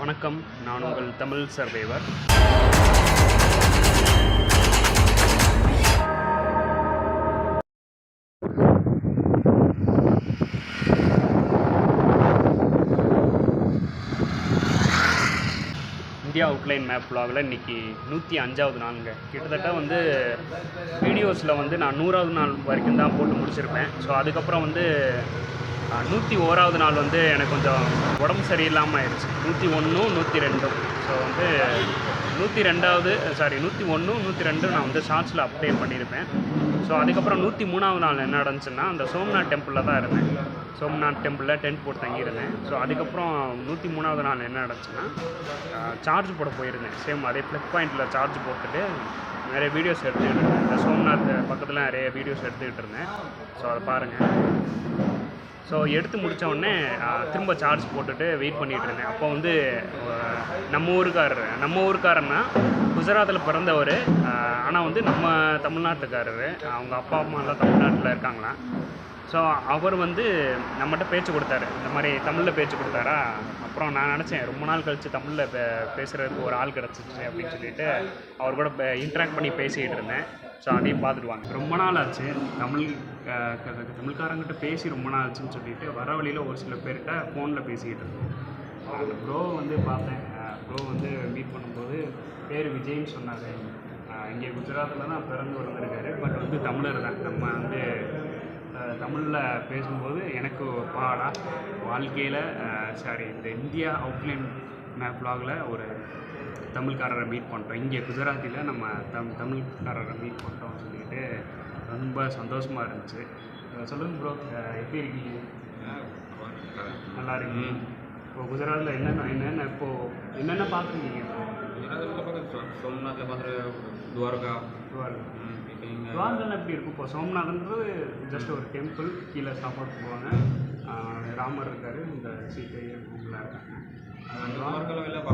வணக்கம், நான் உங்கள் Tamil survivor. India outline map vlogல இன்றைக்கி 105வது நாளுங்க. கிட்டத்தட்ட வந்து வீடியோஸில் வந்து நான் 100வது நாள் வரைக்கும் தான் போட்டு முடிச்சிருப்பேன். ஸோ அதுக்கப்புறம் வந்து 101வது நாள் வந்து எனக்கு கொஞ்சம் உடம்பு சரியில்லாமல் ஆயிடுச்சு. 101, 102. ஸோ வந்து 102 101, 102 நான் வந்து ஷார்ட்ஸில் அப்டேட் பண்ணியிருப்பேன். ஸோ அதுக்கப்புறம் 103வது நாள் என்ன நடந்துச்சுன்னா, அந்த சோம்நாத் டெம்பிளில் தான் இருந்தேன். சோம்நாத் டெம்பிளில் டென்ட் போட்டு தங்கியிருந்தேன். ஸோ அதுக்கப்புறம் 103வது நாள் என்ன நடந்துச்சுன்னா, சார்ஜ் போட போயிருந்தேன். சேம் அதே ப்ளக் பாயிண்டில் சார்ஜ் போட்டுட்டு நிறைய வீடியோஸ் எடுத்துக்கிட்டு இருந்தேன். இந்த சோம்நாத் பக்கத்தில் நிறைய வீடியோஸ் எடுத்துக்கிட்டு இருந்தேன். ஸோ அதை பாருங்கள். ஸோ எடுத்து முடித்த உடனே திரும்ப சார்ஜ் போட்டுட்டு வெயிட் பண்ணிகிட்டு இருந்தேன். அப்போ வந்து நம்ம ஊருக்காரன்னா குஜராத்தில் பிறந்தவர், ஆனால் வந்து நம்ம தமிழ்நாட்டுக்காரர். அவங்க அப்பா அம்மாலாம் தமிழ்நாட்டில் இருக்காங்களாம். ஸோ அவர் வந்து நம்மகிட்ட பேச்சு கொடுத்தாரு. இந்த மாதிரி தமிழில் பேச்சு கொடுத்தாரா. அப்புறம் நான் நினச்சேன், ரொம்ப நாள் கழித்து தமிழில் பேசுகிறதுக்கு ஒரு ஆள் கிடச்சிச்சு அப்படின்னு சொல்லிட்டு அவர் கூட இன்ட்ராக்ட் பண்ணி பேசிக்கிட்டு இருந்தேன். ஸோ அதையும் பார்த்துடுவாங்க. ரொம்ப நாள் ஆச்சு தமிழ்காரங்கிட்ட பேசி ரொம்ப நாள் ஆச்சுன்னு சொல்லிட்டு வர வழியில் ஒரு சில பேர்கிட்ட ஃபோனில் பேசிக்கிட்டு இருந்தேன். அந்த ப்ரோ வந்து பார்த்தேன். ப்ரோ வந்து மீட் பண்ணும்போது பேர் விஜய்ன்னு சொன்னார். இங்கே குஜராத்தில் தான் பிறந்து வளர்ந்துருக்காரு. பட் வந்து தமிழர் தான். நம்ம வந்து தமிழில் பேசும்போது எனக்கு வாழ்க்கையில் இந்த இந்தியா அவுட்லைன் மேப் vlogல ஒரு தமிழ்காரரை மீட் பண்ணுறோம். இங்கே குஜராத்தியில் நம்ம தமிழ்காரரை மீட் பண்ணுறோம்னு சொல்லிட்டு ரொம்ப சந்தோஷமாக இருந்துச்சு. சொல்லுங்கள் ப்ரோ, எப்படி இருக்கீங்க? நல்லா இருக்கீங்க. இப்போ குஜராத்தில் என்னென்ன பார்த்துருக்கீங்க? சோம்நாத்தில் பார்த்துட்டு துவாரகா எப்படி இருக்கும்? இப்போ சோம்நாத்ன்றது ஜஸ்ட் ஒரு டெம்பிள். கீழே சாப்பாடு போவாங்க. ராமர் இருக்கார், இந்த சீத்தை இவங்களாம் இருக்காங்க. துவாரகாவில் எல்லாம்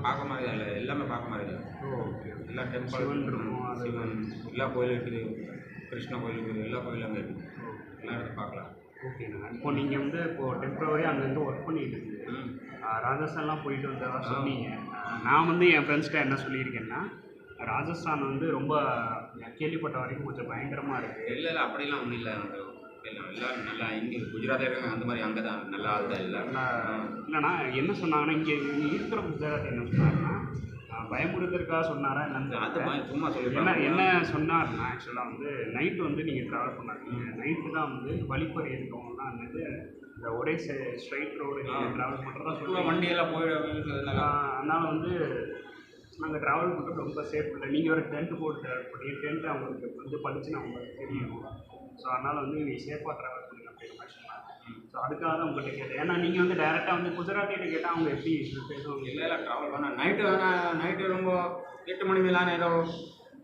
பார்க்க மாதிரி இல்லை, எல்லாமே பார்க்க மாதிரி இல்லை. ஓகே. எல்லா டெம்பிள் இருக்கும், சிவன் எல்லா கோயிலும் இருக்குது, கிருஷ்ண கோயில் இருக்குது, எல்லா கோயிலும் அங்கே இருக்குது. எல்லா இடத்தையும் பார்க்கலாம். ஓகேண்ணா. இப்போ நீங்கள் வந்து இப்போது டெம்பரவரி அங்கேருந்து ஒர்க் பண்ணிட்டு இருக்கீங்க. ராஜஸ்தான்லாம் போயிட்டு வந்ததா சொன்னீங்க. நான் வந்து என் ஃப்ரெண்ட்ஸ்கிட்ட என்ன சொல்லியிருக்கேன்னா, ராஜஸ்தான் வந்து ரொம்ப கேள்விப்பட்ட வரைக்கும் கொஞ்சம் பயங்கரமாக இருக்குது. இல்லை அப்படிலாம் ஒன்றும் இல்லை. எல்லோரும் நல்லா இங்கே குஜராத்தில் இருக்காங்க. அந்த மாதிரி அங்கே தான் நல்லா ஆள் தான் இல்லை. இல்லைண்ணா என்ன சொன்னாங்கன்னா, இங்கே இருக்கிற குஜராத் என்ன சொன்னாங்கன்னா, பயமுறுத்துறதுக்காக சொன்னாரா என்னன்னு சும்மா சொல்லி என்ன சொன்னார்னா, ஆக்சுவலாக வந்து நைட்டு வந்து நீங்கள் ட்ராவல் பண்ணாதீங்க. நைட்டு தான் வந்து வழிப்பறி இருக்கவங்கலாம் வந்து இந்த ஒரே ஸ்ட்ரைட் ரோடு நீங்கள் ட்ராவல் பண்ணுறதா சொல்லுவாங்க. வண்டியெல்லாம் அதனால் வந்து நாங்கள் ட்ராவல் பண்ணுறது ரொம்ப சேஃப் இல்லை. நீங்கள் ஒரு டென்ட்டு போட்டு ட்ராவல் பண்ணி டென்ட்டு அவங்களுக்கு வந்து படிச்சுன்னு அவங்களுக்கு தெரியும். ஸோ அதனால் வந்து நீங்கள் சேஃபாக ட்ராவல் பண்ணுங்க அப்படிங்கிற மாதிரி சொன்னாங்க. ஸோ அதுக்காக தான் உங்கள்கிட்ட கேட்டேன். ஏன்னா நீங்கள் வந்து டேரெக்டாக வந்து குஜராத்திகிட்ட கேட்டால் அவங்க எப்படி பேசுவாங்க? இல்லை ட்ராவல் பண்ணால் நைட்டு ரொம்ப 8 மணி மேலான ஏதோ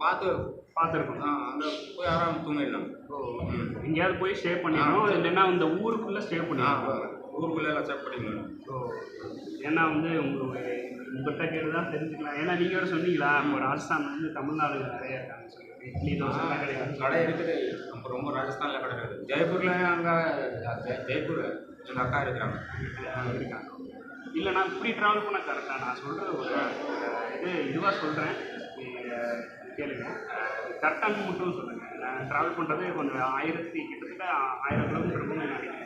பார்த்துருக்கோம். அங்கே போய் யாரும் தூங்கிடலாம். எங்கேயாவது போய் ஸ்டே பண்ணிடணும். இல்லைன்னா இந்த ஊருக்குள்ளே ஸ்டே பண்ணிடணும். ஊருக்குள்ளே எல்லாம் ஸ்டே பண்ணிக்கலாம். ஸோ ஏன்னா வந்து உங்கள்கிட்ட கேட்டு தான் தெரிஞ்சுக்கலாம். ஏன்னா நீங்கள் வேறு சொன்னீங்களா, இப்போ ராஜஸ்தான் வந்து தமிழ்நாடு நிறைய இருக்காங்க சொல்லி இட்லி தோசை கிடைக்கும். கடை இருக்குது. நம்ம ரொம்ப ராஜஸ்தானில் கடை இருக்குது. ஜெய்ப்பூரில் அங்கே ஜெய்ப்பூர் எங்கள் அக்கா இருக்காங்க. இல்லை நான் இப்படி ட்ராவல் பண்ண கரெக்டாக நான் சொல்கிறது ஒரு இதுவாக சொல்கிறேன், கேளுங்க. கரெக்டாக மட்டும் சொல்லுங்கள். நான் ட்ராவல் பண்ணுறது கொஞ்சம் கிட்டத்தட்ட 1000 கிலோமீட்டருக்குன்னு நினைக்கிறேன்.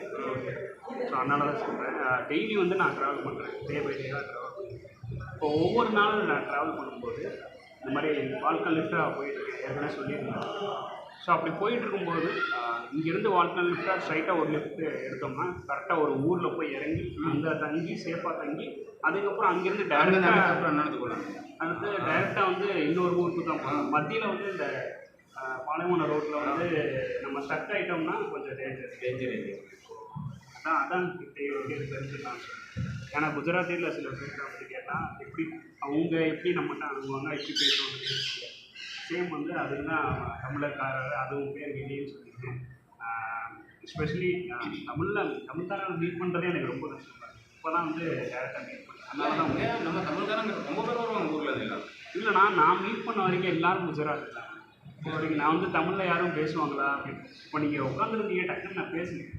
ஸோ அதனால தான் சொல்கிறேன். டெய்லி வந்து நான் ட்ராவல் பண்ணுறேன். டே பை டேவாக ட்ராவல் பண்ணுறேன். இப்போ ஒவ்வொரு நாளும் நான் ட்ராவல் பண்ணும்போது இந்த மாதிரி வாழ்க்கை லிஃப்டாக போயிட்டுருக்கேன். ஏற்கனவே சொல்லியிருந்தேன். ஸோ அப்படி போயிட்டுருக்கும்போது இங்கேருந்து வாழ்க்கை லிஃப்டாக ஸ்ட்ரைட்டாக ஒரு லிஃப்ட் எடுத்தோம்னா கரெக்டாக ஒரு ஊரில் போய் இறங்கி அங்கே தங்கி சேஃபாக தங்கி அதுக்கப்புறம் அங்கேருந்து டைரெக்டாக வந்து இன்னொரு ஊருக்கு தான் போகணும். மத்தியில் வந்து இந்த பாலைவன ரோட்டில் வந்து நம்ம ஸ்டக் ஆகிட்டோம்னா கொஞ்சம் டேஞ்சர். அதான் தெரிஞ்சுக்கலாம். ஏன்னா குஜராத்தியில் சில பேர் அப்படி கேட்டால் அவங்க எப்படி நம்மகிட்ட அனுப்புவாங்க, எப்படி பேசுவாங்க. சேம் வந்து அதுதான் தமிழர்காரர், அதுவும் பேர் விஜய்ன்னு சொல்லிட்டு. எஸ்பெஷலி தமிழ்காரர் மீட் பண்ணுறதே எனக்கு ரொம்ப கஷ்டமாக இருக்குது. இப்போ தான் வந்து டேரெக்டாக மீட் பண்ணுறேன். அதனால தான் நம்ம தமிழ்காரங்க ரொம்ப பேர் வருவாங்க ஊரில். இல்லைண்ணா, நான் மீட் பண்ண வரைக்கும் எல்லோரும் குஜராத் தான். இப்போ வரைக்கும் நான் வந்து தமிழில் யாரும் பேசுவாங்களா அப்படின்னு. இப்போ நீங்கள் உட்காந்துருந்தீங்க, டக்குன்னு நான் பேசுனேன்.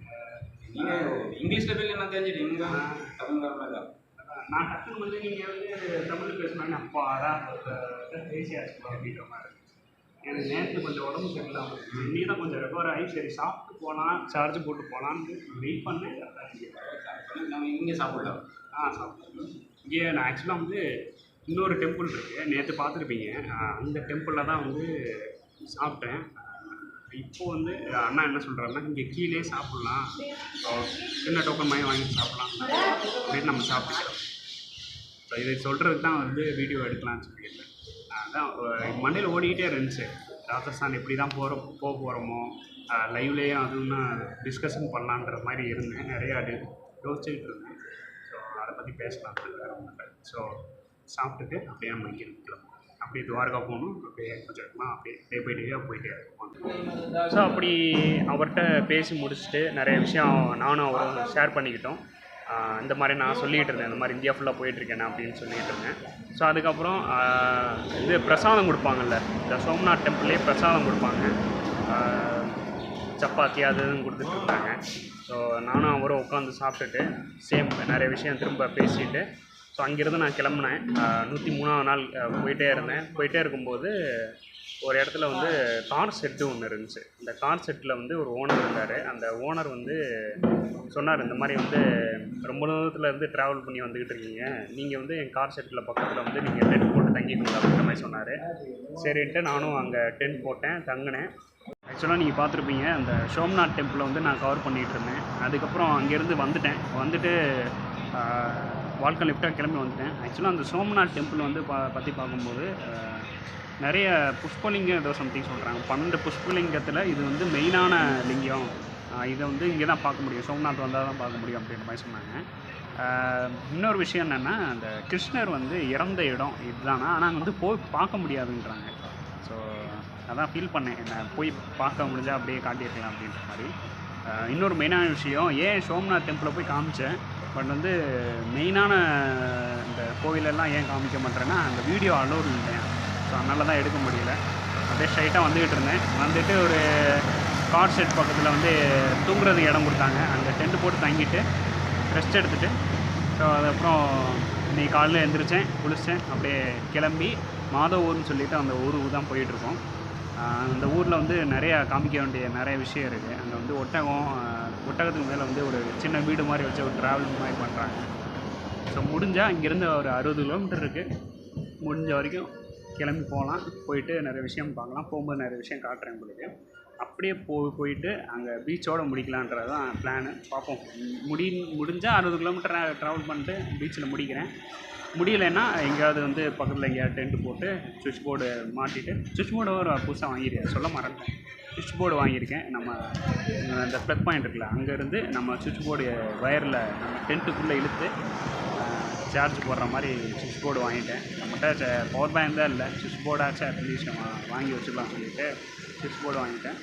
நீங்கள் இங்கிலீஷில் பேர் என்ன தெரிஞ்சுட்டு தமிழ்காரங்க தான். நான் டக்குன்னு வந்து நீங்கள் வந்து தமிழ் பேசினாங்க அப்பா அதான் பேசியாச்சு அப்படின்ற மாதிரி. எனக்கு நேற்று கொஞ்சம் உடம்பு சரியில்லாமல் இன்னி தான் கொஞ்சம் ரெக்கவர் ஆகி சரி சாப்பிட்டு போகலாம், சார்ஜ் போட்டு போகலான்னு வெயிட் பண்ணேன். நம்ம இங்கே சாப்பிடலாம். சாப்பிட்டேன். இங்கே நான் ஆக்சுவலாக வந்து இன்னொரு டெம்பிள் இருக்குது, நேற்று பார்த்துருப்பீங்க. அந்த டெம்பிளில் தான் வந்து சாப்பிட்டேன். இப்போது வந்து அண்ணா என்ன சொல்கிறாருன்னா, இங்கே கீழே சாப்பிட்லாம், சின்ன டோக்கன் மாதிரி வாங்கி சாப்பிட்லாம் அப்படின்னு நம்ம சாப்பிட்டுக்கிறோம். ஸோ இதை சொல்கிறதுக்கு தான் வந்து வீடியோ எடுக்கலாம்னு சொல்லியிருந்தேன். அதான் மண்டையில் ஓடிக்கிட்டே இருந்துச்சு, ராஜஸ்தான் எப்படி தான் போக போகிறோமோ, லைவ்லேயே அதுன்னா டிஸ்கஷன் பண்ணலான்ற மாதிரி இருந்தேன். நிறையா யோசிச்சுக்கிட்டு இருந்தேன். ஸோ அதை பற்றி பேசலாம் வேறு ஒன்றும். ஸோ சாப்பிட்டுட்டு அப்படியே நம்ம இங்கே நிற்கலாம். அப்படியே துவாரகா போகணும், அப்படியே கொஞ்சம் அப்படியே டே பை டேயாக போயிட்டே இருக்கும். ஸோ அப்படி அவர்கிட்ட பேசி முடிச்சுட்டு நிறைய விஷயம் நானும் அவரும் ஷேர் பண்ணிக்கிட்டோம். இந்த மாதிரி நான் சொல்லிகிட்டு இருந்தேன், இந்த மாதிரி இந்தியா ஃபுல்லாக போயிட்டுருக்கேன் அப்படின்னு சொல்லிகிட்டு இருந்தேன். ஸோ அதுக்கப்புறம் இது பிரசாதம் கொடுப்பாங்கல்ல, இந்த சோம்நாத் டெம்பிள்லேயே பிரசாதம் கொடுப்பாங்க, சப்பாத்தி அது இதுன்னு கொடுத்துட்ருந்தாங்க. ஸோ நானும் அவரும் உட்காந்து சாப்பிட்டுட்டு சேம் நிறைய விஷயம் திரும்ப பேசிட்டு ஸோ அங்கேருந்து நான் கிளம்புனேன். 103ஆவது நாள் போயிட்டே இருக்கும்போது ஒரு இடத்துல வந்து கார் செட்டு ஒன்று இருந்துச்சு. இந்த கார் செட்டில் வந்து ஒரு ஓனர் இருந்தார். அந்த ஓனர் வந்து சொன்னார், இந்த மாதிரி வந்து ரொம்ப தூரத்தில் இருந்து ட்ராவல் பண்ணி வந்துக்கிட்டு இருக்கீங்க, நீங்கள் வந்து என் கார் செட்டில் பக்கத்தில் வந்து நீங்கள் டென்ட் போட்டு தங்கிக்கோங்க அப்படின்ற மாதிரி சொன்னார். சரின்ட்டு நானும் அங்கே டென்ட் போட்டேன், தங்கினேன். ஆக்சுவலாக நீங்கள் பார்த்துருப்பீங்க, அந்த சோம்நாத் டெம்பிளை வந்து நான் கவர் பண்ணிகிட்டு இருந்தேன். அதுக்கப்புறம் அங்கேருந்து வந்துட்டு வால்கன் லிஃப்டாக கிளம்பி வந்துட்டேன். ஆக்சுவலாக அந்த சோம்நாத் டெம்பிள் வந்து பற்றி பார்க்கும்போது நிறைய புஷ்பலிங்கம் ஏதோ சம்திங் சொல்கிறாங்க. 12 புஷ்பலிங்கத்தில் இது வந்து மெயினான லிங்கம். இதை வந்து இங்கே தான் பார்க்க முடியும், சோம்நாத் வந்தால் தான் பார்க்க முடியும் அப்படின்ற மாதிரி சொன்னாங்க. இன்னொரு விஷயம் என்னென்னா, அந்த கிருஷ்ணர் வந்து இறந்த இடம் இதுதானா, ஆனால் அங்கே வந்து போய் பார்க்க முடியாதுன்றாங்க. ஸோ அதான் ஃபீல் பண்ணேன், என்ன போய் பார்க்க முடிஞ்சால் அப்படியே காட்டியிருக்கலாம் அப்படின்ற மாதிரி. இன்னொரு மெயினான விஷயம், ஏன் சோம்நாத் டெம்பிளை போய் காமிச்சேன், பட் வந்து மெயினான இந்த கோவிலெல்லாம் ஏன் காமிக்க மாட்டேறேன்னா அந்த வீடியோ அலோடு இல்லை. ஸோ அதனால தான் எடுக்க முடியல. அப்படியே ஸ்ட்ரைட்டாக வந்துக்கிட்டு இருந்தேன். வந்துட்டு ஒரு கார் செட் பக்கத்தில் வந்து தூங்குறதுக்கு இடம் கொடுத்தாங்க. அங்கே டென்ட் போட்டு தங்கிட்டு ரெஸ்ட் எடுத்துகிட்டு ஸோ அதுக்கப்புறம் இன்றைக்கி காலையில் எழுந்திரிச்சேன், குளித்தேன், அப்படியே கிளம்பி மாதவூர்னு சொல்லிவிட்டு அந்த ஊருக்கு தான் போயிட்டுருக்கோம். அந்த ஊரில் வந்து நிறையா காமிக்க வேண்டிய நிறைய விஷயம் இருக்குது. அங்கே வந்து ஒட்டகத்துக்கு மேலே வந்து ஒரு சின்ன வீடு மாதிரி வச்சு ஒரு ட்ராவல் மாதிரி பண்ணுறாங்க. ஸோ முடிஞ்சால் இங்கேருந்து ஒரு 60 கிலோமீட்டர் இருக்குது, முடிஞ்ச வரைக்கும் கிளம்பி போகலாம், போயிட்டு நிறைய விஷயம் பார்க்கலாம். போகும்போது நிறைய விஷயம் காட்டுறேன் உங்களுக்கு. அப்படியே போயிட்டு அங்கே பீச்சோடு முடிக்கலான்றது தான் பிளானு. பார்ப்போம், முடிஞ்சால் 60 கிலோமீட்டர் ட்ராவல் பண்ணிட்டு பீச்சில் முடிக்கிறேன். முடியலைன்னா எங்கேயாவது வந்து பக்கத்தில் எங்கேயாவது டென்ட் போட்டு சுவிட்ச் போர்டு மாட்டிட்டு, சுவிட்ச் போர்டு ஒரு புதுசாக வாங்கியிருக்கேன், சொல்ல மறந்துட்டேன். சுவிட்ச் போர்டு வாங்கியிருக்கேன். நம்ம அந்த ப்ளக் பாயிண்ட் இருக்குல்ல, அங்கேருந்து நம்ம சுவிட்ச் போர்டு வயரில் நம்ம டென்ட்டுக்குள்ளே இழுத்து சார்ஜ் போடுற மாதிரி சுவிட்ச் போர்டு வாங்கிட்டேன். நம்மகிட்ட பவர் பேங்க் தான் இல்லை, சுவிட்ச் போர்டாச்சும் அட்லீஸ்ட் நம்ம வாங்கி வச்சுக்கலாம் சொல்லிவிட்டு சுவிட்ச் போர்டு வாங்கிட்டேன்.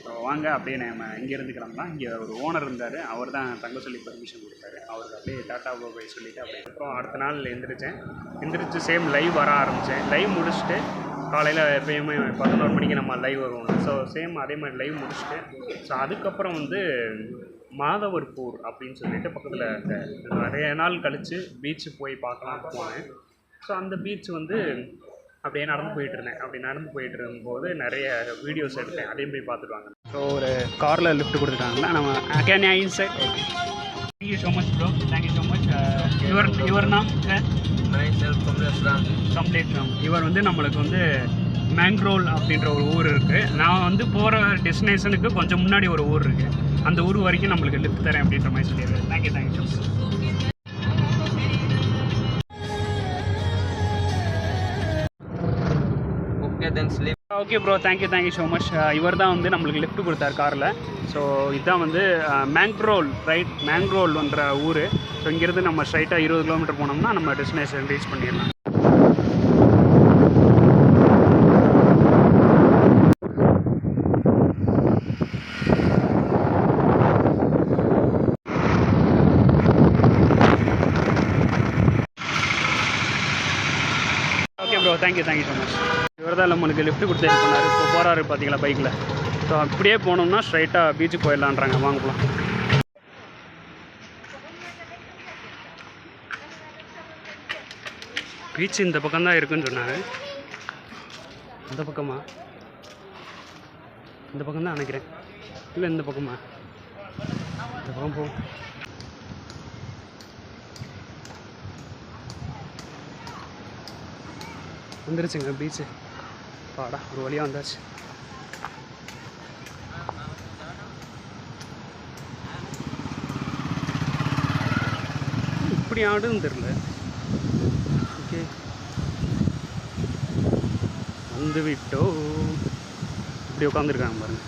ஸோ வாங்க அப்படியே நம்ம இங்கேருந்து கிளம்பலாம். இங்கே ஒரு ஓனர் இருந்தார், அவர் தான் தங்க சொல்லி பர்மிஷன் கொடுத்தாரு. அவருக்கு அப்படியே டாட்டா போய் சொல்லிவிட்டு அப்படியே அப்புறம் அடுத்த நாள் எந்திரிச்சு சேம் லைவ் வர ஆரம்பித்தேன். லைவ் முடிச்சுட்டு காலையில் எப்பயுமே 11 மணிக்கு நம்ம லைவ் வருவோம். ஸோ சேம் அதே மாதிரி லைவ் முடிச்சுட்டு ஸோ அதுக்கப்புறம் வந்து மாதவர்பூர் அப்படின்னு சொல்லிட்டு பக்கத்தில் நிறைய நாள் கழித்து பீச்சு போய் பார்க்கலாம் போனேன். ஸோ அந்த பீச் வந்து அப்படியே நடந்து போயிட்டுருந்தேன். அப்படி நடந்து போயிட்டு இருக்கும்போது நிறைய வீடியோஸ் எடுத்தேன், அதையும் போய் பார்த்துட்டு வாங்க. ஸோ ஒரு காரில் லிஃப்ட் கொடுத்துட்டாங்களா நம்ம can I inside. Thank you so much bro, thank you so much. இவர் நாம் கம்ப்ளீட் நாம். இவர் வந்து நம்மளுக்கு வந்து மேங்க்ரோல் அப்படின்ற ஒரு ஊர் இருக்குது. நான் வந்து போகிற டெஸ்டினேஷனுக்கு கொஞ்சம் முன்னாடி ஒரு ஊர் இருக்குது, அந்த ஊர் வரைக்கும் நம்மளுக்கு லிஃப்ட் தரேன் அப்படின்ற மாதிரி சொல்லிடுறேன். Thank you so much. Okay bro, thank you so much. இவர் தான் வந்து நம்மளுக்கு லிஃப்ட் கொடுத்தார் காரில். ஸோ இதுதான் வந்து மேங்க்ரோல் மேங்க்ரோல்ன்ற ஊர். ஸோ இங்கேருந்து நம்ம ஸ்ட்ரைட்டாக 20 கிலோமீட்டர் போனோம்னா நம்ம டெஸ்டினேஷன் ரீச் பண்ணிடலாம். Okay bro, thank you so much. இவர் தான் நம்மளுக்கு லிஃப்ட் கொடுத்து ஹெல்ப் பண்ணார். இப்போ போகிறாரு பார்த்தீங்களா பைக்கில். ஸோ அப்படியே போனோம்னா ஸ்ட்ரைட்டாக பீச்சுக்கு போயிடலான்றாங்க. வாங்க போகலாம். பீச் இந்த பக்கம் தான் இருக்குன்னு சொன்னாங்க. இந்த பக்கமா? இந்த பக்கம் தான் நினைக்கிறேன். இல்லை இந்த பக்கமா? இந்த பக்கம் போ. வந்துருச்சுங்க பீச்சு. பாடா ஒரு வழியாக வந்தாச்சு. இப்படி ஆடுன்னு தெரில. ஓகே வந்து விட்டோம். இப்படி உட்காந்துருக்காங்க பாருங்க.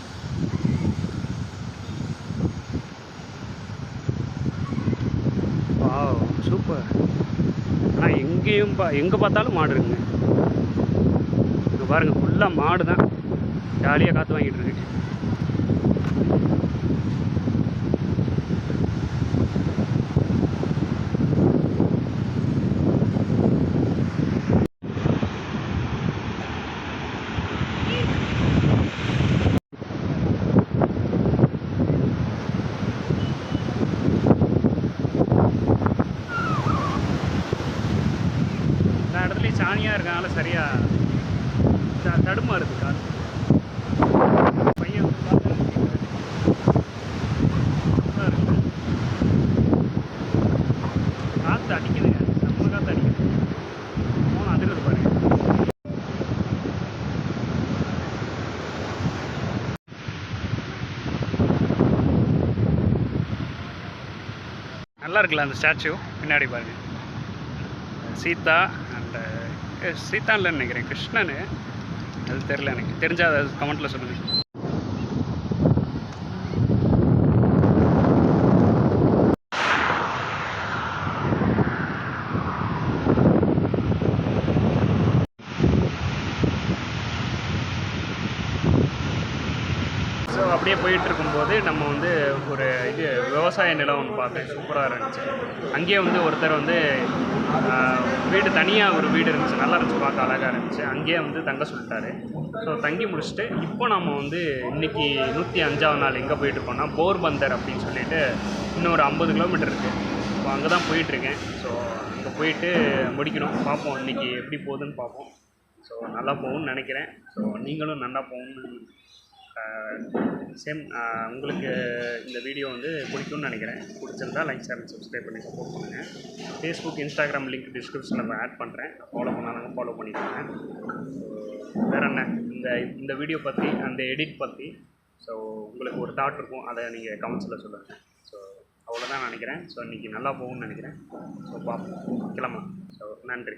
Wow super. ஆனால் எங்கே பார்த்தாலும் மாடு இருக்குங்க. இங்கே பாருங்கள் ஃபுல்லாக மாடு தான் ஜாலியாக காற்று வாங்கிட்டு இருக்கு. எல்லா இடத்துலையும் சாணியாக இருக்கனால சரியாக தடுமாறுது காற்று. பையன் காற்று அடிக்குதுங்க, செம்ம காற்று அடிக்குது. ஃபோன் அதிர்றது பாருங்க. நல்லா இருக்குல்ல அந்த ஸ்டாச்சு பின்னாடி பாருங்க. சீதா அண்ட் சீதா இல்லைன்னு நினைக்கிறேன், கிருஷ்ணன். அது தெரில, எனக்கு தெரிஞ்சால் அதை கமெண்ட்டில் சொல்லுங்கள். ஸோ அப்படியே போயிட்டு இருக்கும்போது நம்ம வந்து ஒரு விவசாய நிலம் ஒன்று பார்த்தேன். சூப்பராக இருந்துச்சு. அங்கேயே வந்து ஒருத்தர் வந்து வீடு தனியாக ஒரு வீடு இருந்துச்சு, நல்லா இருந்துச்சு, பார்க்க அழகாக இருந்துச்சு. அங்கேயே வந்து தங்க சொல்லிட்டாரு. ஸோ தங்கி முடிச்சுட்டு இப்போ நம்ம வந்து இன்றைக்கி 105ஆவது நாள் எங்கே போயிட்டுருக்கோம்னா போர்பந்தர் அப்படின்னு சொல்லிட்டு இன்னொரு 50 கிலோமீட்டர் இருக்குது. ஸோ அங்கே தான் போயிட்டுருக்கேன். ஸோ அங்கே போயிட்டு முடிக்கணும். பார்ப்போம் இன்றைக்கி எப்படி போகுதுன்னு பார்ப்போம். ஸோ நல்லா போகும்னு நினைக்கிறேன். ஸோ நீங்களும் நல்லா போகணுன்னு உங்களுக்கு இந்த வீடியோ வந்து பிடிக்கும்னு நினைக்கிறேன். பிடிச்சிருந்தா லைக், ஷேர், சப்ஸ்கிரைப் பண்ணி சப்போர்ட் பண்ணுங்கள். ஃபேஸ்புக், இன்ஸ்டாகிராம் லிங்க் டிஸ்கிரிப்ஷனில் ஆட் பண்ணுறேன். ஃபாலோ பண்ணாலும் ஃபாலோ பண்ணிக்கோங்க. வேறு என்ன, இந்த வீடியோ பற்றி, அந்த எடிட் பற்றி ஸோ உங்களுக்கு ஒரு தாட் இருக்கும், அதை நீங்கள் கமெண்ட்ஸில் சொல்லுங்கள். ஸோ அவ்வளோதான் நினைக்கிறேன். ஸோ இன்றைக்கி நல்லா போகும்னு நினைக்கிறேன். ஸோ பார்ப்போம், கிளம்பலாம். ஸோ நன்றி.